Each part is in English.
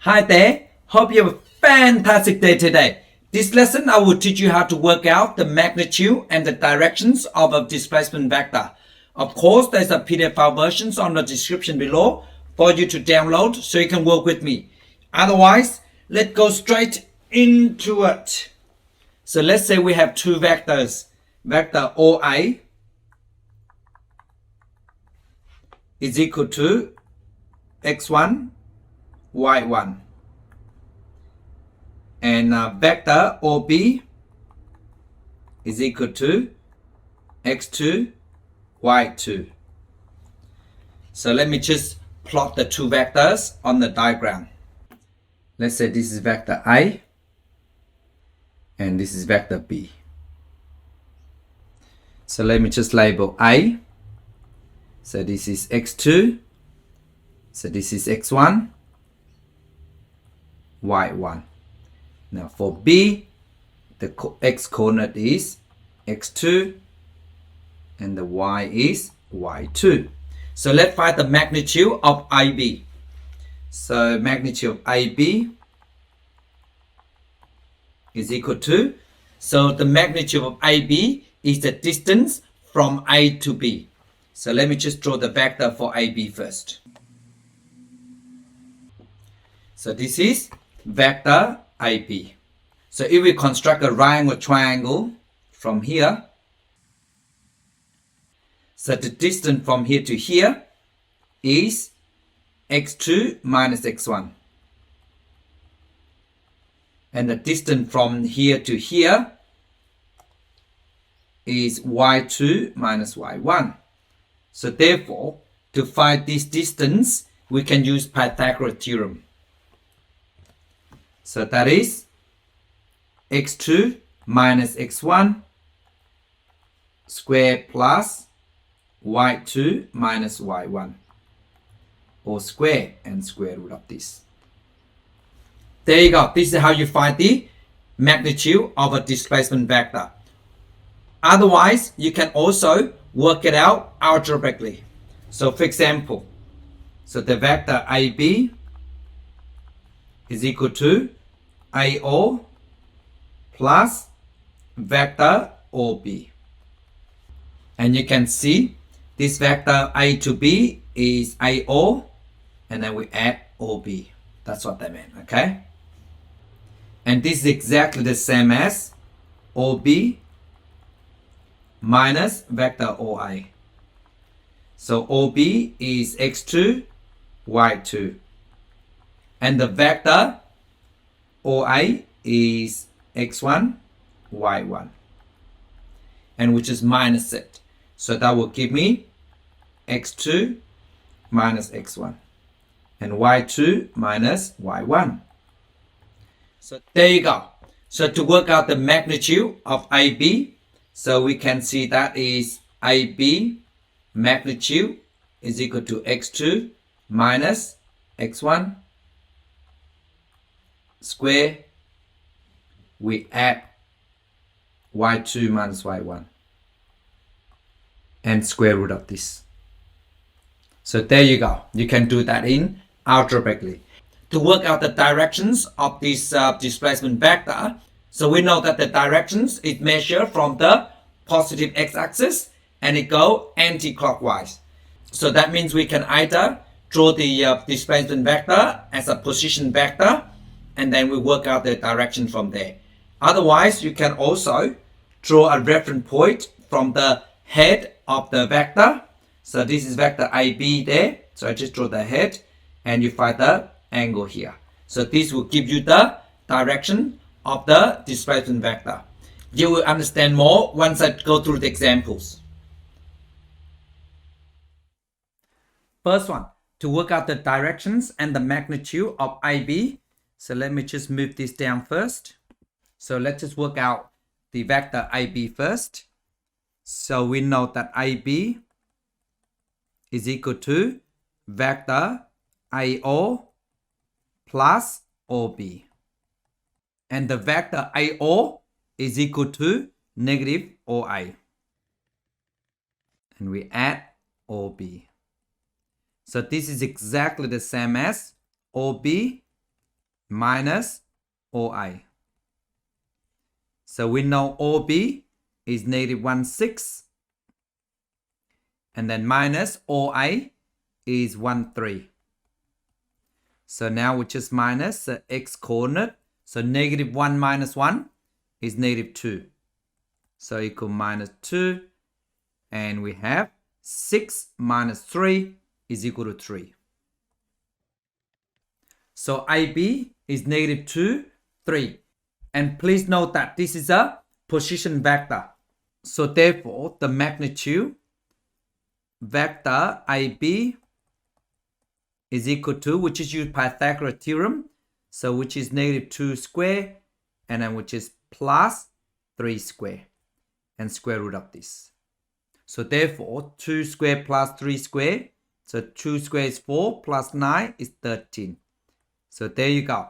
Hi there, hope you have a fantastic day today. This lesson I will teach you how to work out the magnitude and the directions of a displacement vector. Of course, there's a PDF file versions on the description below for you to download so you can work with me. Otherwise, let's go straight into it. So let's say we have two vectors. Vector OA is equal to x1, y1. And vector OB is equal to x2, y2. So let me just plot the two vectors on the diagram. Let's say this is vector A and this is vector B. So let me just label A. So this is x2. So this is x1, y1. Now for B, the x coordinate is x2 and the y is y2. So let's find the magnitude of AB. So magnitude of AB is equal to, so the magnitude of AB is the distance from A to B. So let me just draw the vector for AB first. So this is vector AB. So if we construct a right angle triangle from here, so the distance from here to here is x2 minus x1. And the distance from here to here is y2 minus y1. So therefore, to find this distance, we can use Pythagoras theorem. So that is x2 minus x1 square plus y2 minus y1, or square and square root of this. There you go. This is how you find the magnitude of a displacement vector. Otherwise, you can also work it out algebraically. So for example, so the vector AB is equal to AO plus vector OB. And you can see this vector A to B is AO, and then we add OB. That's what that meant, okay? And this is exactly the same as OB minus vector OA. So OB is x2, y2. And the vector OA is x1, y1. And which is minus it. So that will give me x2 minus x1. And y2 minus y1. So there you go. So to work out the magnitude of AB, so we can see that is AB magnitude is equal to x2 minus x1 square. We add y2 minus y1 and square root of this. So there you go. You can do that in algebraically. To work out the directions of this displacement vector, so we know that the directions is measured from the positive x-axis and it go anti-clockwise. So that means we can either draw the displacement vector as a position vector and then we work out the direction from there. Otherwise, you can also draw a reference point from the head of the vector. So this is vector AB there. So I just draw the head and you find the angle here. So this will give you the direction of the displacement vector. You will understand more once I go through the examples. First one, to work out the directions and the magnitude of AB. So let me just move this down first. So let's just work out the vector AB first. So we know that AB is equal to vector AO plus OB. And the vector AO is equal to negative OA. And we add OB. So this is exactly the same as OB minus OI. So we know OB is negative 1, 6. And then minus OI is 1, 3. So now we just minus the x coordinate. So negative 1 minus 1 is negative 2. So equal minus 2. And we have 6 minus 3 is equal to 3. So AB is negative 2, 3. And please note that this is a position vector. So therefore, the magnitude vector AB is equal to, which is used Pythagoras theorem, so which is negative 2 square, and then which is plus 3 square, and square root of this. So therefore, 2 square plus 3 square, so 2 square is 4, plus 9 is 13. So there you go.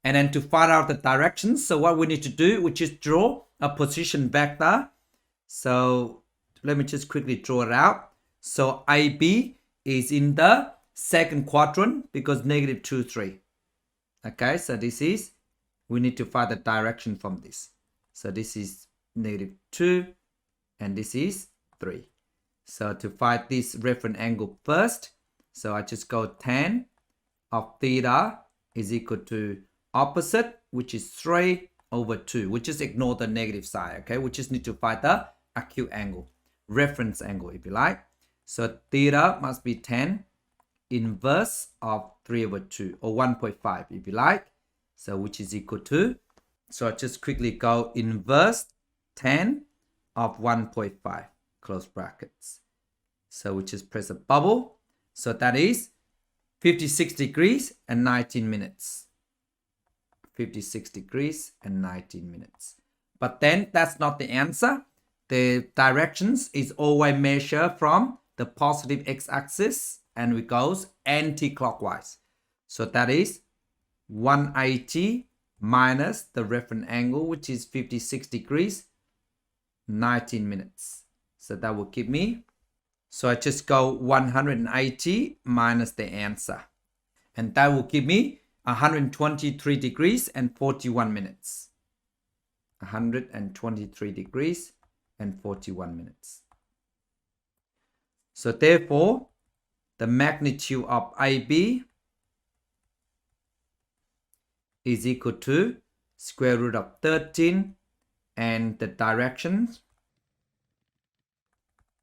And then to find out the directions, so what we need to do, we just draw a position vector. So let me just quickly draw it out. So AB is in the second quadrant because negative 2, 3. Okay, so this is, we need to find the direction from this. So this is negative 2 and this is 3. So to find this reference angle first, so I just go tan of theta is equal to opposite, which is 3 over 2. We just ignore the negative side, okay? We just need to find the acute angle, reference angle if you like. So theta must be tan inverse of 3 over 2 or 1.5 if you like. So which is equal to, so I just quickly go inverse tan of 1.5, close brackets. So we just press a bubble. So that is 56 degrees and 19 minutes. 56 degrees and 19 minutes. But then that's not the answer. The directions is always measured from the positive x-axis and we goes anti-clockwise. So that is 180 minus the reference angle, which is 56 degrees, 19 minutes. So that will give me, so I just go 180 minus the answer. And that will give me 123 degrees and 41 minutes. 123 degrees and 41 minutes. So therefore, the magnitude of AB is equal to square root of 13 and the direction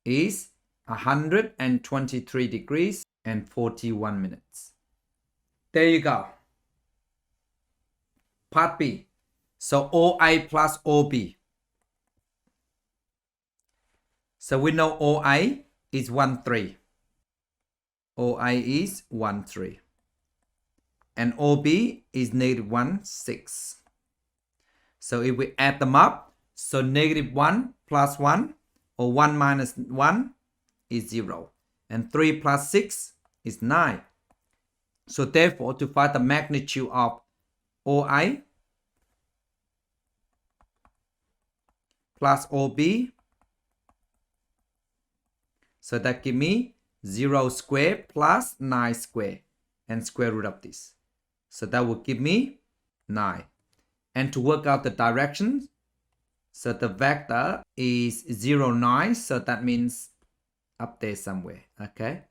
is 123 degrees and 41 minutes. There you go. Part B. So OI plus OB. So we know OI is 1, 3. OI is 1, 3. And OB is negative 1, 6. So if we add them up, so negative 1 plus 1 or 1 minus 1 is 0. And 3 plus 6 is 9. So therefore, to find the magnitude of OI plus OB, so that give me 0 square plus 9 square and square root of this. So that will give me 9. And to work out the directions, so the vector is 0, 9. So that means up there somewhere. Okay.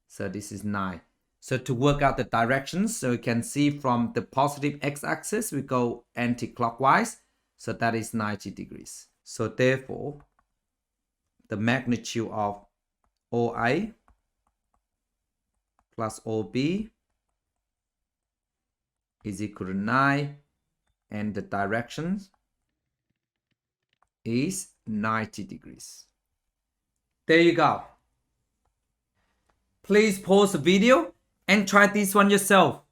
So this is 9. So to work out the directions, so you can see from the positive x-axis, we go anti-clockwise. So that is 90 degrees. So therefore, the magnitude of OI plus OB is equal to 9 and the direction is 90 degrees. There you go. Please pause the video and try this one yourself.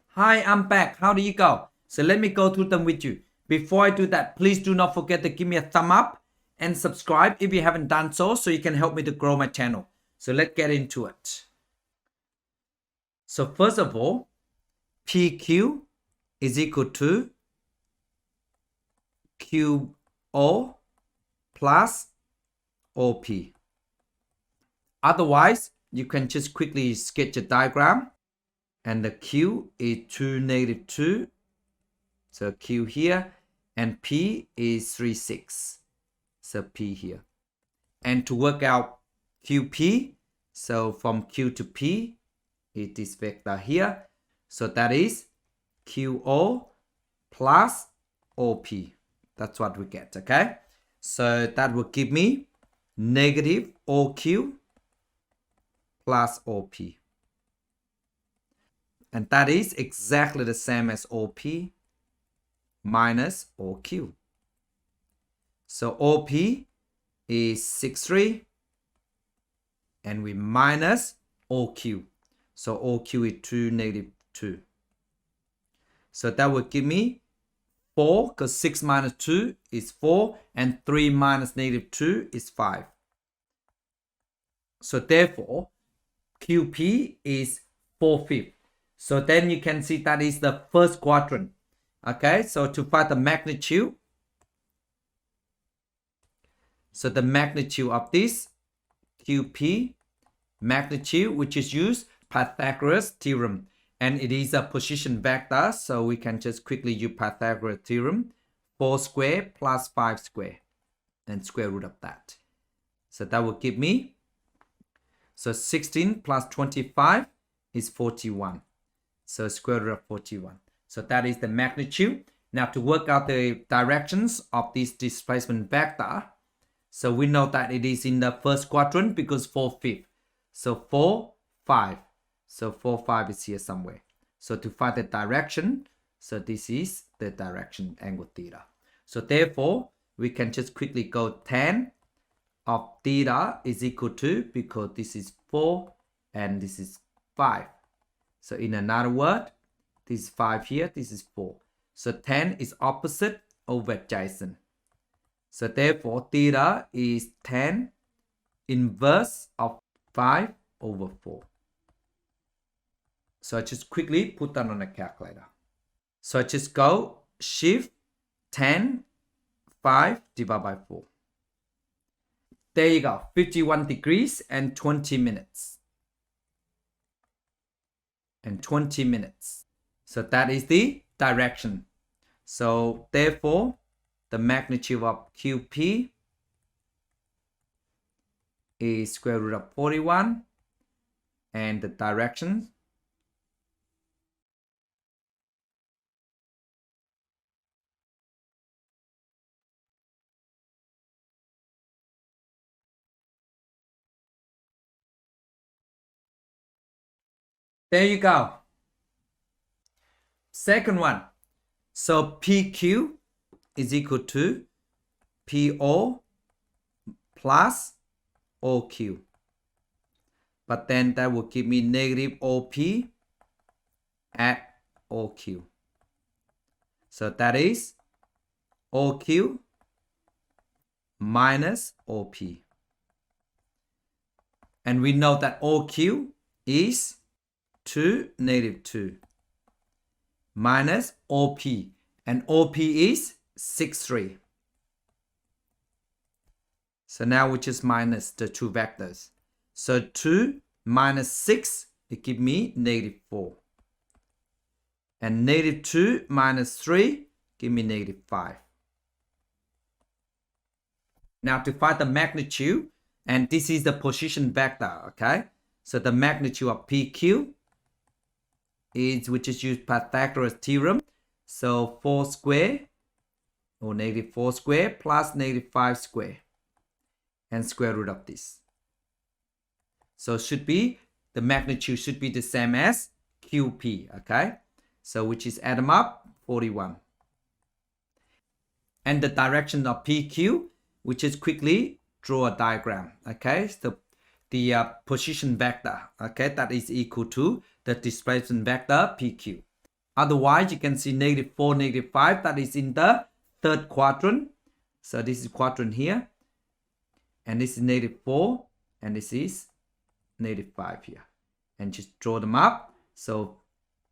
Hi, I'm back. How do you go? So let me go through them with you. Before I do that, please do not forget to give me a thumb up and subscribe if you haven't done so you can help me to grow my channel. So let's get into it. So first of all, PQ is equal to QO plus OP. Otherwise, you can just quickly sketch a diagram. And the Q is 2, -2. So Q here. And P is 3, 6. So P here. And to work out QP, so from Q to P, it is vector here. So that is QO plus OP. That's what we get, okay? So that will give me negative OQ plus OP. And that is exactly the same as OP minus OQ. So OP is 6,3 and we minus OQ. So OQ is 2, -2. So that will give me 4, because 6 minus 2 is 4 and 3 minus -2 is 5. So therefore, QP is 4/5. So then you can see that is the first quadrant. Okay, so to find the magnitude, so the magnitude of this QP magnitude, which is used Pythagoras theorem, and it is a position vector, so we can just quickly use Pythagoras theorem, 4 square plus 5 square, and square root of that. So that will give me, so 16 plus 25 is 41. So square root of 41. So that is the magnitude. Now to work out the directions of this displacement vector, so we know that it is in the first quadrant because 4/5. So 4, 5. So 4, 5 is here somewhere. So to find the direction, so this is the direction angle theta. So therefore, we can just quickly go tan of theta is equal to, because this is 4 and this is 5. So in another word, this is 5 here, this is 4. So tan is opposite over adjacent. So therefore, theta is tan inverse of 5 over 4. So I just quickly put that on a calculator. So I just go shift tan 5 divided by 4. There you go, 51 degrees and 20 minutes. And 20 minutes. So that is the direction. So therefore, the magnitude of QP is square root of 41, and the direction there you go. Second one. So PQ is equal to PO plus OQ. But then that will give me negative OP at OQ. So that is OQ minus OP. And we know that OQ is 2, -2 minus OP. And OP is 6,3. So now we just minus the two vectors. So 2 minus 6, it gives me -4. And -2 minus 3, give me -5. Now to find the magnitude, and this is the position vector, okay? So the magnitude of PQ is, which is used Pythagoras theorem. So 4 square, or -4 square plus -5 square, and square root of this. So should be, the magnitude should be the same as QP, okay? So which is add them up, 41. And the direction of PQ, which is quickly draw a diagram, okay? So the position vector, okay, that is equal to the displacement vector PQ. Otherwise, you can see -4, -5, that is in the third quadrant. So this is quadrant here. And this is -4, and this is -5 here. And just draw them up. So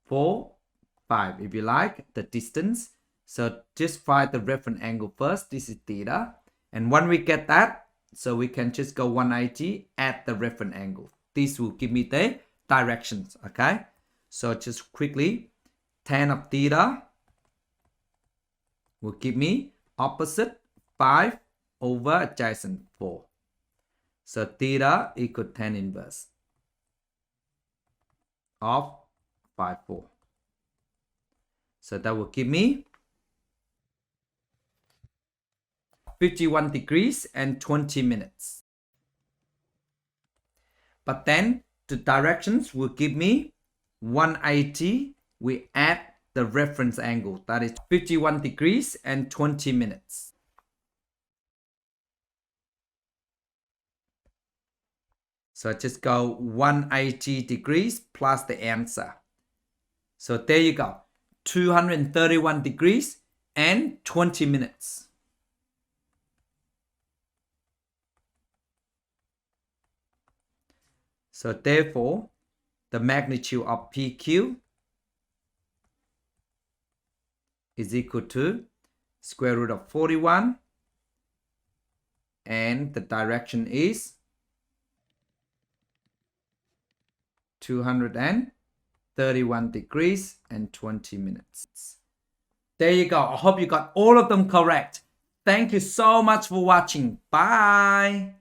4, 5, if you like, the distance. So just find the reference angle first. This is theta. And when we get that, so we can just go 180 at the reference angle. this will give me the directions. Okay, so just quickly, tan of theta will give me opposite 5 over adjacent 4. So theta equal tan inverse of 5, 4. So that will give me 51 degrees and 20 minutes. But then the directions will give me 180. We add the reference angle, that is 51 degrees and 20 minutes. So just go 180 degrees plus the answer. So there you go, 231 degrees and 20 minutes. So therefore, the magnitude of PQ is equal to square root of 41, and the direction is 231 degrees and 20 minutes. There you go. I hope you got all of them correct. Thank you so much for watching. Bye.